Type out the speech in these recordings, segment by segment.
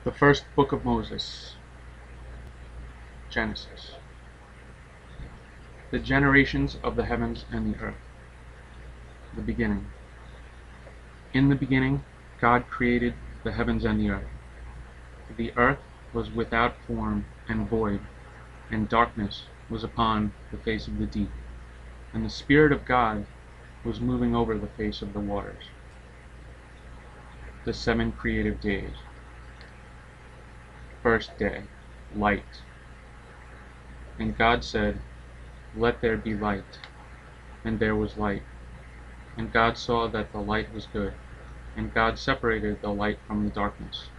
The first book of Moses, Genesis. The generations of the heavens and the earth. The beginning. In the beginning, God created the heavens and the earth. The earth was without form and void, and darkness was upon the face of the deep, and the Spirit of God was moving over the face of the waters. The 7 creative days. First day, light. And God said, "Let there be light." And there was light. And God saw that the light was good. And God separated the light from the darkness.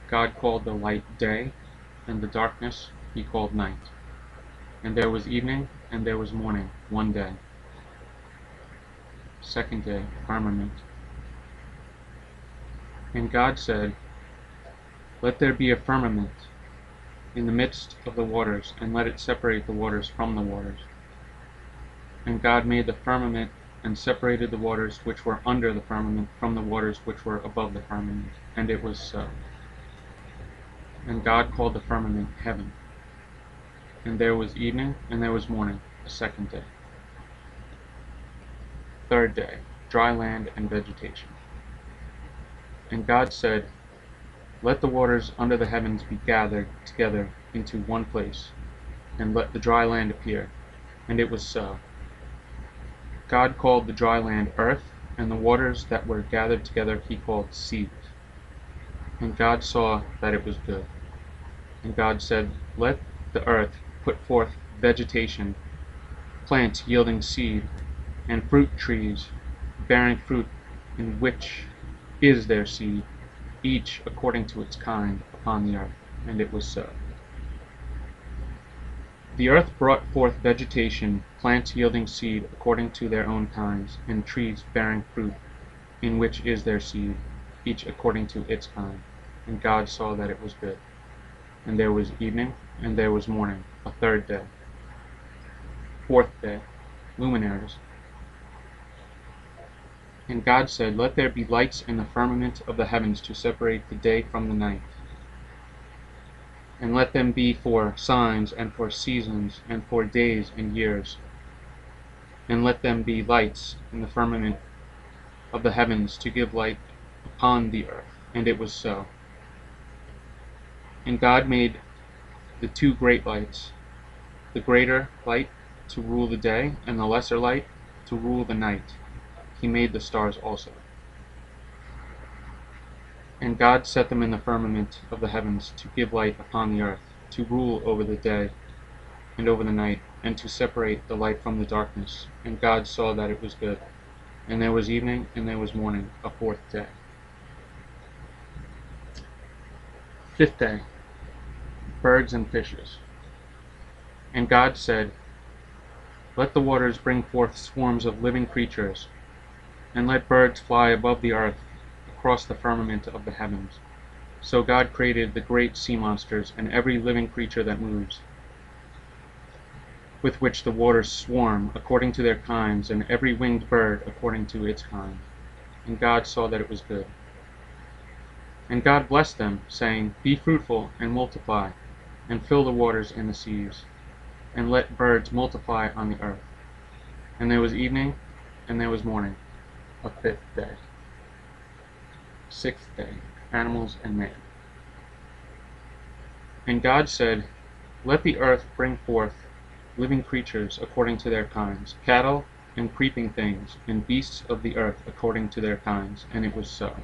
God called the light day, and the darkness he called night. And there was evening, and there was morning, one day. Second day, firmament. And God said, "Let there be a firmament in the midst of the waters, and let it separate the waters from the waters." And God made the firmament, and separated the waters which were under the firmament from the waters which were above the firmament. And it was so. And God called the firmament heaven. And there was evening, and there was morning, the second day. Third day, dry land and vegetation. And God said, "Let the waters under the heavens be gathered together into one place, and let the dry land appear." And it was so. God called the dry land earth, and the waters that were gathered together he called seas. And God saw that it was good. And God said, "Let the earth put forth vegetation, plants yielding seed, and fruit trees bearing fruit in which is their seed, each according to its kind, upon the earth." And it was so. The earth brought forth vegetation, plants yielding seed according to their own kinds, and trees bearing fruit in which is their seed, each according to its kind. And God saw that it was good. And there was evening, and there was morning, a third day. Fourth day, luminaries. And God said, "Let there be lights in the firmament of the heavens to separate the day from the night. And let them be for signs, and for seasons, and for days and years. And let them be lights in the firmament of the heavens to give light upon the earth." And it was so. And God made the 2 great lights, the greater light to rule the day, and the lesser light to rule the night. He made the stars also. And God set them in the firmament of the heavens to give light upon the earth, to rule over the day and over the night, and to separate the light from the darkness. And God saw that it was good. And there was evening, and there was morning, a fourth day. Fifth day, birds and fishes. And God said, "Let the waters bring forth swarms of living creatures, and let birds fly above the earth across the firmament of the heavens." So God created the great sea monsters and every living creature that moves, with which the waters swarm according to their kinds, and every winged bird according to its kind. And God saw that it was good. And God blessed them, saying, "Be fruitful and multiply, and fill the waters in the seas, and let birds multiply on the earth." And there was evening, and there was morning, a fifth day. Sixth day, animals and man. And God said, "Let the earth bring forth living creatures according to their kinds, cattle and creeping things, and beasts of the earth according to their kinds." And it was so.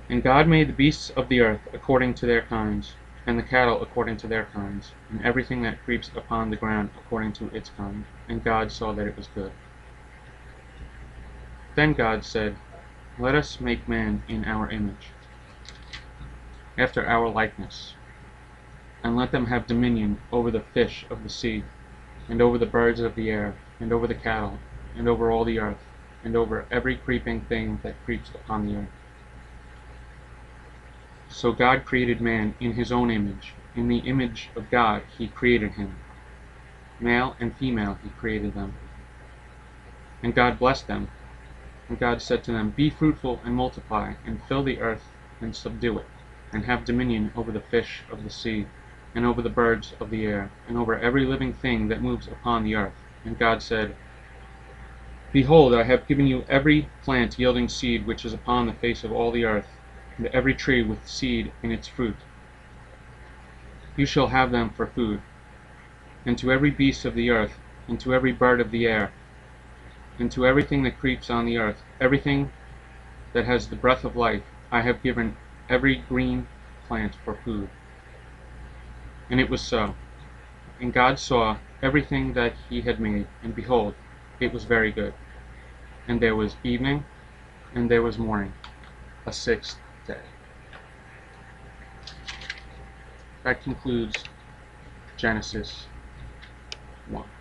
And God made the beasts of the earth according to their kinds, and the cattle according to their kinds, and everything that creeps upon the ground according to its kind. And God saw that it was good. Then God said, "Let us make man in our image, after our likeness, and let them have dominion over the fish of the sea, and over the birds of the air, and over the cattle, and over all the earth, and over every creeping thing that creeps upon the earth." So God created man in his own image. In the image of God he created him. Male and female he created them. And God blessed them. And God said to them, "Be fruitful and multiply, and fill the earth, and subdue it, and have dominion over the fish of the sea, and over the birds of the air, and over every living thing that moves upon the earth. And God said, Behold, I have given you every plant yielding seed which is upon the face of all the earth, and every tree with seed in its fruit. You shall have them for food. And to every beast of the earth, and to every bird of the air, and to everything that creeps on the earth, everything that has the breath of life, I have given every green plant for food. And it was so. And God saw everything that he had made, and behold, it was very good. And there was evening, and there was morning, a sixth day. That concludes Genesis 1.